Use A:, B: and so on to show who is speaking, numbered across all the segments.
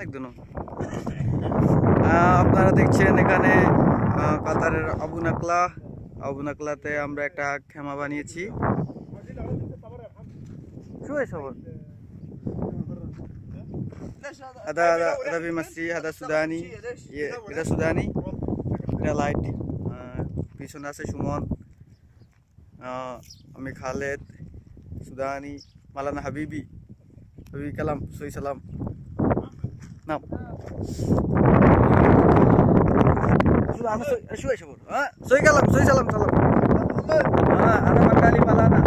A: একদম আপনারা দেখছেন এখানে কাতারের আবু নাকলাতে আমরা একটা খেমা বানিয়েছি। هذا بمصري هذا سوداني এটা সুদানি এটা লাইট পিছনে আছে সুমন আমি খালেদ সুদানি মালানা হাবিবি কালাম সই সালাম নাম সই কালাম সই সালাম সালাম ana Makali Malana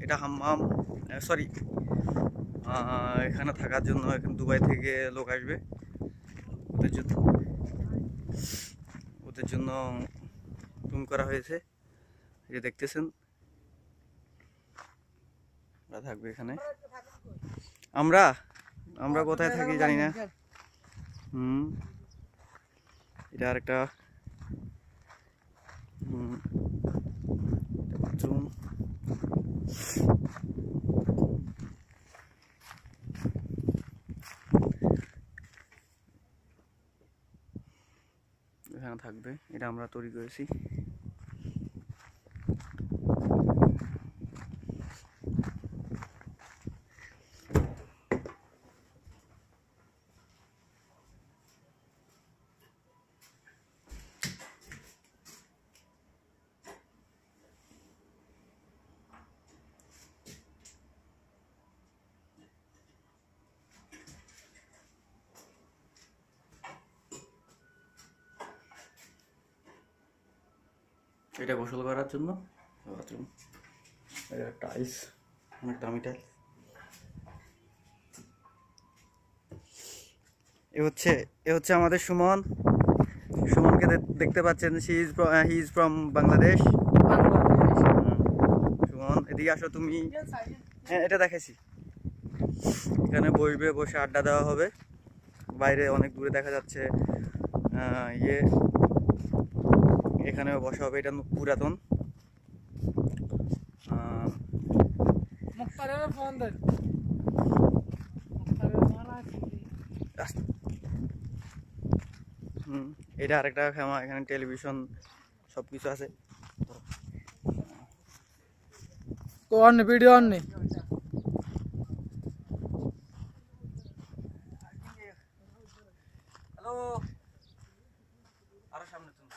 A: এটা হাম্মাম সরি এখানে থাকার জন্য এখানে দুবাই থেকে লোক আসবে ওদের জন্য রুম করা হয়েছে যে দেখতেছেন থাকবে এখানে। আমরা কোথায় থাকি জানি না। এটা আরেকটা বাথরুম। এখানে থাকবে, এটা আমরা তৈরি করেছি। এটা গোসল করার জন্য বাথরুম, এটা টাইলস, অনেক দামি টাইলস। এ হচ্ছে আমাদের সুমনকে দেখতে পাচ্ছেন, he is from Bangladesh. Suman এদিকে আসো তুমি। হ্যাঁ এটা দেখেছি। এখানে বসে আড্ডা দেওয়া হবে। বাইরে অনেক দূরে দেখা যাচ্ছে এখানেও বসা হবে। এটা পুরাতন। এটা আরেকটা খেমা, এখানে টেলিভিশন সবকিছু আছে।
B: তো অন ভিডিও অন নেই।
A: হ্যালো, আরো সামনে তুমি।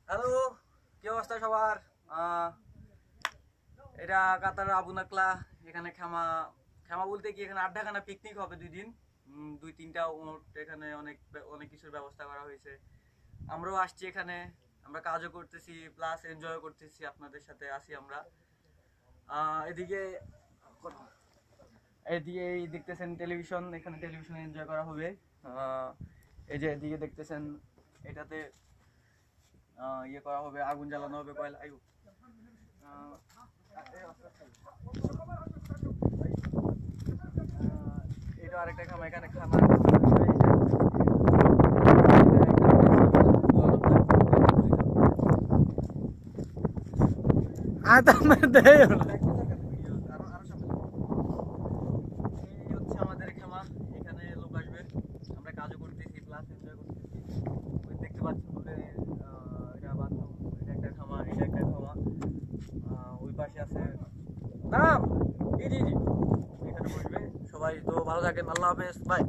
A: হ্যালো, কি অবস্থা সবার? এটা কাতার আবু নাকলা। এখানে খেমা বলতে কি, এখানে আড্ডাখানা পিকনিক হবে 2 দিন, 2-3টা উট। এখানে অনেক কিছুর ব্যবস্থা করা হয়েছে। আমরাও আসছি এখানে, আমরা কাজও করতেছি প্লাস এনজয় করতেছি, আপনাদের সাথে আছি আমরা। এদিকে দেখতেছেন টেলিভিশন, এখানে টেলিভিশন এনজয় করা হবে। এই যে এদিকে দেখতেছেন, এটাতে করা হবে, আগুন জ্বালানো হবে, কয়লা। এটা আরেকটা খামা, এখানে খামা আমাদের খামা। এখানে লোক আসবে, আমরা কাজও করতেছি প্লাস এনজয় করতেছি। দেখতে পাচ্ছেন এটা বাথরুম, এটা একটা খামা, এটা একটা খামা। ওই পাশে আছে নাম এখানে বসবে সবাই। তো ভালো থাকেন, আল্লাহ হাফেজ, বাই।